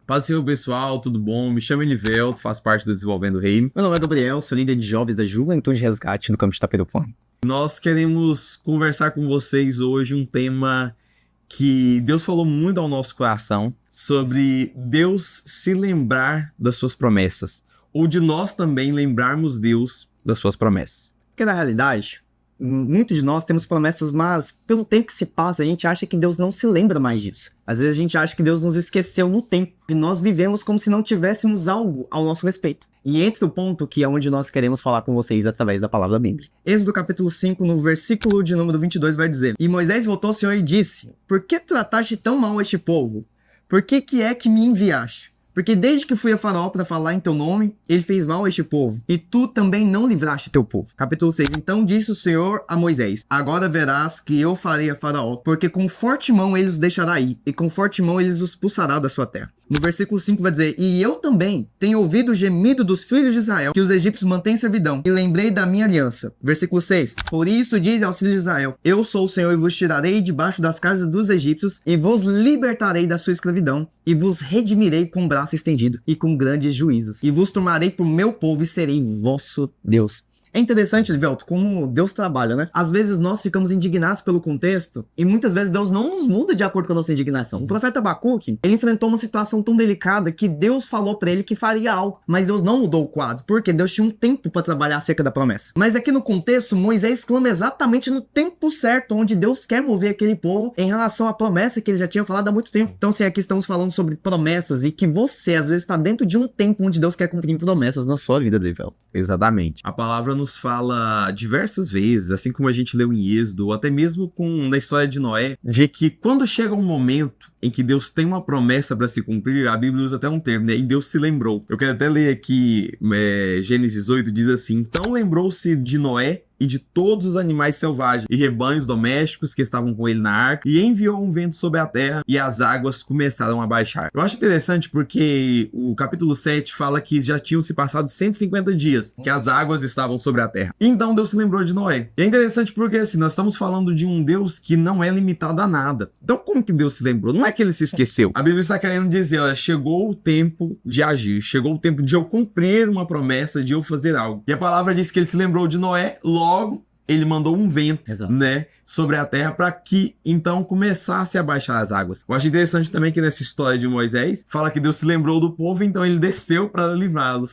Paz do Senhor, pessoal, tudo bom? Me chamo Elivelto, faço parte do Desenvolvendo o Reino. Meu nome é Gabriel, sou líder de jovens da Juventude de Resgate no campo de Itaperupã. Nós queremos conversar com vocês hoje um tema que Deus falou muito ao nosso coração, sobre Deus se lembrar das suas promessas, ou de nós também lembrarmos Deus das suas promessas. Porque na realidade, muitos de nós temos promessas, mas pelo tempo que se passa, a gente acha que Deus não se lembra mais disso. Às vezes a gente acha que Deus nos esqueceu no tempo, e nós vivemos como se não tivéssemos algo ao nosso respeito. E entra o ponto que é onde nós queremos falar com vocês através da palavra da Bíblia. Êxodo capítulo 5, no versículo de número 22, vai dizer: E Moisés voltou ao Senhor e disse: Por que trataste tão mal este povo? Por que é que me enviaste? Porque desde que fui a Faraó para falar em teu nome, ele fez mal a este povo, e tu também não livraste teu povo. Capítulo 6. Então disse o Senhor a Moisés: Agora verás que eu farei a Faraó, porque com forte mão ele os deixará ir, e com forte mão ele os expulsará da sua terra. No versículo 5 vai dizer: E eu também tenho ouvido o gemido dos filhos de Israel, que os egípcios mantêm em servidão, e lembrei da minha aliança. Versículo 6. Por isso diz aos filhos de Israel: Eu sou o Senhor, e vos tirarei debaixo das casas dos egípcios, e vos libertarei da sua escravidão, e vos redimirei com o braço estendido, e com grandes juízos, e vos tomarei por meu povo, e serei vosso Deus. É interessante, Elivelto, como Deus trabalha, né? Às vezes nós ficamos indignados pelo contexto e muitas vezes Deus não nos muda de acordo com a nossa indignação. O profeta Abacuque, ele enfrentou uma situação tão delicada que Deus falou pra ele que faria algo, mas Deus não mudou o quadro, porque Deus tinha um tempo pra trabalhar acerca da promessa. Mas aqui no contexto, Moisés clama exatamente no tempo certo, onde Deus quer mover aquele povo em relação à promessa que ele já tinha falado há muito tempo. Então, sim, aqui estamos falando sobre promessas e que você, às vezes, está dentro de um tempo onde Deus quer cumprir promessas na sua vida, Elivelto. Exatamente. A palavra nos fala diversas vezes, assim como a gente leu em Êxodo, ou até mesmo na história de Noé, de que quando chega um momento em que Deus tem uma promessa para se cumprir, a Bíblia usa até um termo, né? E Deus se lembrou. Eu quero até ler aqui, Gênesis 8 diz assim: Então lembrou-se de Noé e de todos os animais selvagens e rebanhos domésticos que estavam com ele na arca, e enviou um vento sobre a terra, e as águas começaram a baixar. Eu acho interessante porque o capítulo 7 fala que já tinham se passado 150 dias que as águas estavam sobre a terra. Então Deus se lembrou de Noé. E é interessante porque assim, nós estamos falando de um Deus que não é limitado a nada. Então como que Deus se lembrou? Não é que ele se esqueceu. A Bíblia está querendo dizer, olha, chegou o tempo de agir, chegou o tempo de eu cumprir uma promessa, de eu fazer algo. E a palavra diz que ele se lembrou de Noé, logo ele mandou um vento, né, sobre a terra para que então começasse a baixar as águas. Eu acho interessante também que nessa história de Moisés fala que Deus se lembrou do povo, então ele desceu para livrá-los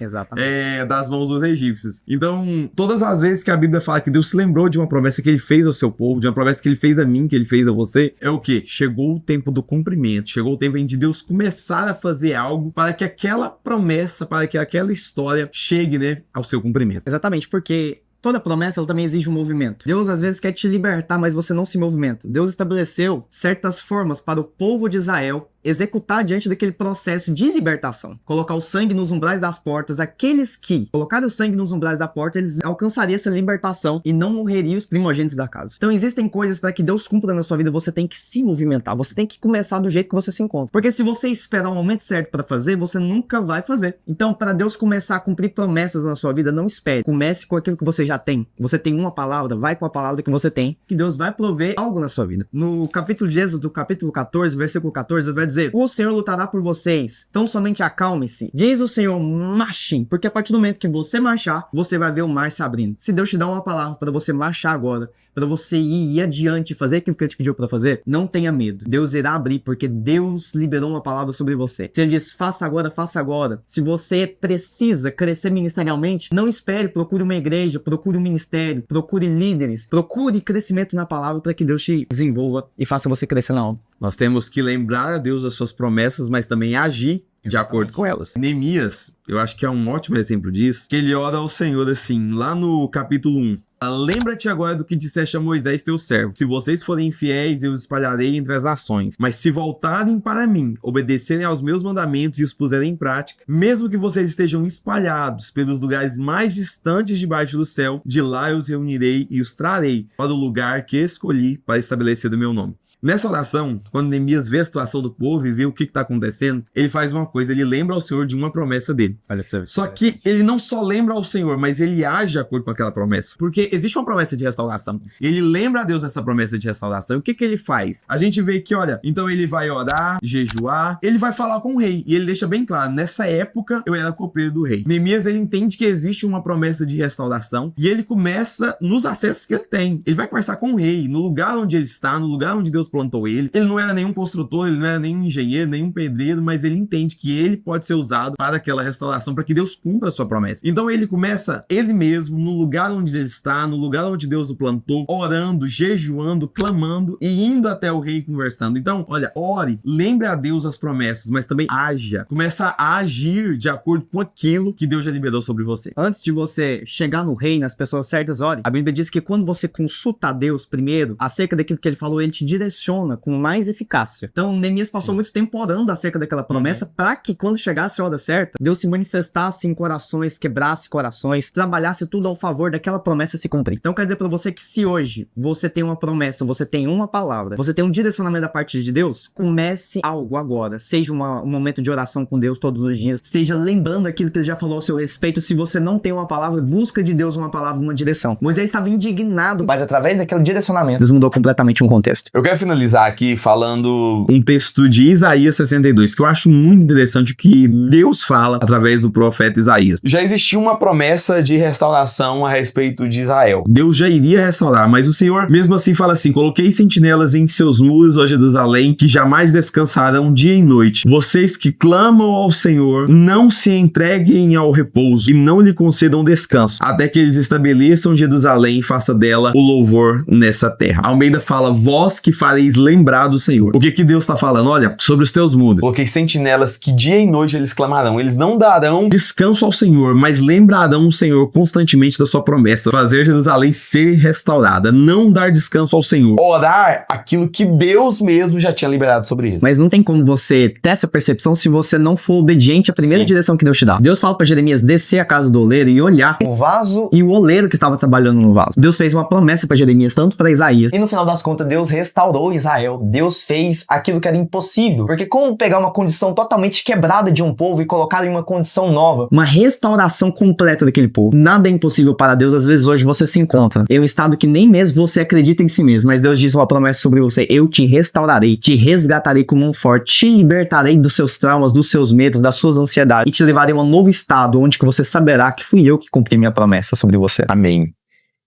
das mãos dos egípcios. Então, todas as vezes que a Bíblia fala que Deus se lembrou de uma promessa que ele fez ao seu povo, de uma promessa que ele fez a mim, que ele fez a você, é o quê? Chegou o tempo do cumprimento, chegou o tempo em que Deus começar a fazer algo para que aquela promessa, para que aquela história chegue, né, ao seu cumprimento. Exatamente, porque toda promessa, ela também exige um movimento. Deus, às vezes, quer te libertar, mas você não se movimenta. Deus estabeleceu certas formas para o povo de Israel executar diante daquele processo de libertação. Colocar o sangue nos umbrais das portas. Aqueles que colocarem o sangue nos umbrais da porta, eles alcançariam essa libertação e não morreriam os primogênitos da casa. Então, existem coisas para que Deus cumpra na sua vida, você tem que se movimentar. Você tem que começar do jeito que você se encontra. Porque se você esperar o momento certo para fazer, você nunca vai fazer. Então, para Deus começar a cumprir promessas na sua vida, não espere. Comece com aquilo que você já tem. Você tem uma palavra, vai com a palavra que você tem, que Deus vai prover algo na sua vida. No capítulo de Êxodo, capítulo 14, versículo 14, vai dizer: O Senhor lutará por vocês, então somente acalme-se. Diz o Senhor: marchem, porque a partir do momento que você marchar, você vai ver o mar se abrindo. Se Deus te dá uma palavra para você marchar agora, para você ir adiante, fazer aquilo que ele te pediu para fazer, não tenha medo. Deus irá abrir, porque Deus liberou uma palavra sobre você. Se ele diz, faça agora, faça agora. Se você precisa crescer ministerialmente, não espere, procure uma igreja, procure um ministério, procure líderes, procure crescimento na palavra para que Deus te desenvolva e faça você crescer na obra. Nós temos que lembrar a Deus das suas promessas, mas também agir de acordo com elas. Neemias, eu acho que é um ótimo exemplo disso, que ele ora ao Senhor assim, lá no capítulo 1. Lembra-te agora do que disseste a Moisés, teu servo. Se vocês forem fiéis, eu os espalharei entre as nações. Mas se voltarem para mim, obedecerem aos meus mandamentos e os puserem em prática, mesmo que vocês estejam espalhados pelos lugares mais distantes debaixo do céu, de lá eu os reunirei e os trarei para o lugar que escolhi para estabelecer o meu nome. Nessa oração, quando Neemias vê a situação do povo e vê o que está acontecendo, ele faz uma coisa, ele lembra ao Senhor de uma promessa dele. Olha pra você ver. Só que ele não só lembra ao Senhor, mas ele age de acordo com aquela promessa. Porque existe uma promessa de restauração. Ele lembra a Deus dessa promessa de restauração. E o que ele faz? A gente vê que, olha, então ele vai orar, jejuar, ele vai falar com o rei. E ele deixa bem claro, nessa época eu era copeiro do rei. Neemias, ele entende que existe uma promessa de restauração e ele começa nos acessos que ele tem. Ele vai conversar com o rei, no lugar onde ele está, no lugar onde Deus plantou ele. Ele não era nenhum construtor, ele não era nenhum engenheiro, nenhum pedreiro, mas ele entende que ele pode ser usado para aquela restauração, para que Deus cumpra a sua promessa. Então ele começa, ele mesmo, no lugar onde ele está, no lugar onde Deus o plantou, orando, jejuando, clamando e indo até o rei conversando. Então, olha, ore, lembre a Deus as promessas, mas também haja. Começa a agir de acordo com aquilo que Deus já liberou sobre você. Antes de você chegar no rei, nas pessoas certas, ore. A Bíblia diz que quando você consulta a Deus primeiro, acerca daquilo que ele falou, ele te direciona com mais eficácia. Então, Neemias passou muito tempo orando acerca daquela promessa para que quando chegasse a hora certa, Deus se manifestasse em corações, quebrasse corações, trabalhasse tudo ao favor daquela promessa se cumprir. Então, quer dizer para você que se hoje você tem uma promessa, você tem uma palavra, você tem um direcionamento da parte de Deus, comece algo agora. Seja um momento de oração com Deus todos os dias, seja lembrando aquilo que ele já falou ao seu respeito. Se você não tem uma palavra, busca de Deus uma palavra, uma direção. Moisés estava indignado, mas através daquele direcionamento, Deus mudou completamente um contexto. Eu quero finalizar aqui falando um texto de Isaías 62, que eu acho muito interessante o que Deus fala através do profeta Isaías. Já existia uma promessa de restauração a respeito de Israel. Deus já iria restaurar, mas o Senhor mesmo assim fala assim: coloquei sentinelas em seus muros, ó Jerusalém, que jamais descansarão dia e noite. Vocês que clamam ao Senhor, não se entreguem ao repouso e não lhe concedam descanso, até que eles estabeleçam Jerusalém e faça dela o louvor nessa terra. Almeida fala: vós que fareis lembrar do Senhor. O que Deus está falando? Olha, sobre os teus muros. Coloquei sentinelas que dia e noite eles clamarão. Eles não darão descanso ao Senhor, mas lembrarão o Senhor constantemente da sua promessa, fazer Jerusalém ser restaurada, não dar descanso ao Senhor, orar aquilo que Deus mesmo já tinha liberado sobre ele. Mas não tem como você ter essa percepção se você não for obediente à primeira direção que Deus te dá. Deus fala para Jeremias descer a casa do oleiro e olhar o vaso e o oleiro que estava trabalhando no vaso. Deus fez uma promessa para Jeremias, tanto para Isaías. E no final das contas, Deus restaurou Israel. Deus fez aquilo que era impossível. Porque como pegar uma condição totalmente quebrada de um povo e colocar em uma condição nova? Uma restauração completa daquele povo. Nada é impossível para Deus. Às vezes hoje você se encontra em um estado que nem mesmo você acredita em si mesmo. Mas Deus diz uma promessa sobre você: eu te restaurarei, te resgatarei como um forte, te libertarei dos seus traumas, dos seus medos, das suas ansiedades e te levarei a um novo estado onde que você saberá que fui eu que cumpri minha promessa sobre você. Amém.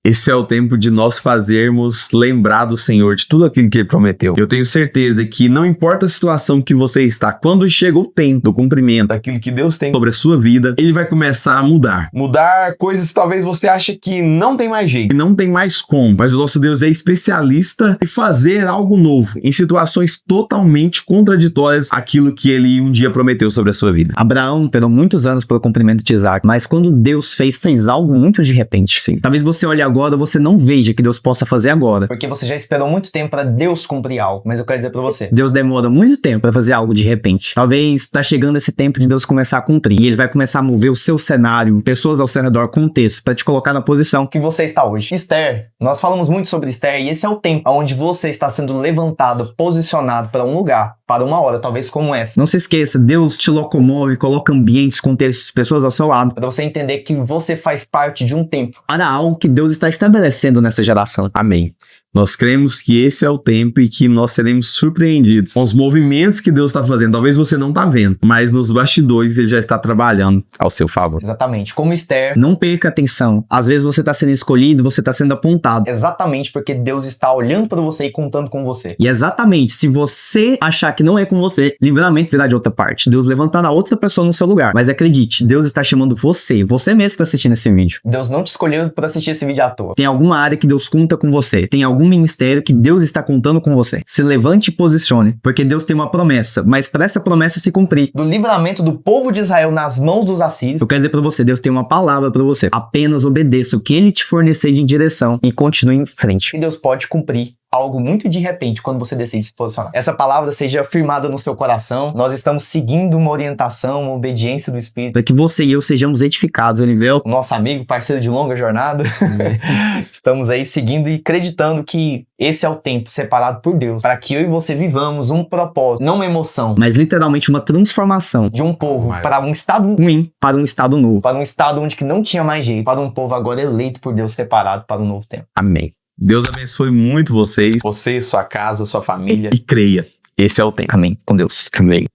Esse é o tempo de nós fazermos lembrar do Senhor de tudo aquilo que Ele prometeu. Eu tenho certeza que não importa a situação que você está, quando chega o tempo do cumprimento daquilo que Deus tem sobre a sua vida, Ele vai começar a mudar. Mudar coisas que talvez você ache que não tem mais jeito, não tem mais como. Mas o nosso Deus é especialista em fazer algo novo, em situações totalmente contraditórias àquilo que Ele um dia prometeu sobre a sua vida. Abraão esperou muitos anos pelo cumprimento de Isaac, mas quando Deus fez algo muito de repente. Sim. Talvez você olhe agora, você não veja que Deus possa fazer agora, porque você já esperou muito tempo para Deus cumprir algo. Mas eu quero dizer para você, Deus demora muito tempo para fazer algo de repente. Talvez tá chegando esse tempo de Deus começar a cumprir, e Ele vai começar a mover o seu cenário, pessoas ao seu redor, contexto, para te colocar na posição que você está hoje. Esther, nós falamos muito sobre Esther, e esse é o tempo onde você está sendo levantado, posicionado para um lugar, para uma hora, talvez como essa. Não se esqueça, Deus te locomove, coloca ambientes, contextos, pessoas ao seu lado, para você entender que você faz parte de um tempo, para algo que Deus está estabelecendo nessa geração. Amém. Nós cremos que esse é o tempo e que nós seremos surpreendidos com os movimentos que Deus está fazendo. Talvez você não está vendo, mas nos bastidores Ele já está trabalhando ao seu favor. Exatamente. Como Esther, não perca atenção. Às vezes você está sendo escolhido, você está sendo apontado. Exatamente porque Deus está olhando para você e contando com você. E exatamente, se você achar que não é com você, livramento virá de outra parte. Deus levantará outra pessoa no seu lugar. Mas acredite, Deus está chamando você mesmo está assistindo esse vídeo. Deus não te escolheu para assistir esse vídeo à toa. Tem alguma área que Deus conta com você. Tem algum ministério que Deus está contando com você. Se levante e posicione, porque Deus tem uma promessa, mas para essa promessa se cumprir, do livramento do povo de Israel nas mãos dos assírios, eu quero dizer para você, Deus tem uma palavra para você. Apenas obedeça o que Ele te fornecer de direção e continue em frente. E Deus pode cumprir algo muito de repente quando você decide se posicionar. Essa palavra seja firmada no seu coração. Nós estamos seguindo uma orientação, uma obediência do Espírito. Para que você e eu sejamos edificados, Olivel. Nosso amigo, parceiro de longa jornada. Estamos aí seguindo e acreditando que esse é o tempo separado por Deus para que eu e você vivamos um propósito, não uma emoção. Mas literalmente uma transformação De um povo para um estado ruim para um estado novo. para um estado onde que não tinha mais jeito, para um povo agora eleito por Deus, separado para um novo tempo. Amém. Deus abençoe muito vocês. Você, sua casa, sua família. E creia. Esse é o tempo. Amém. Com Deus. Amém.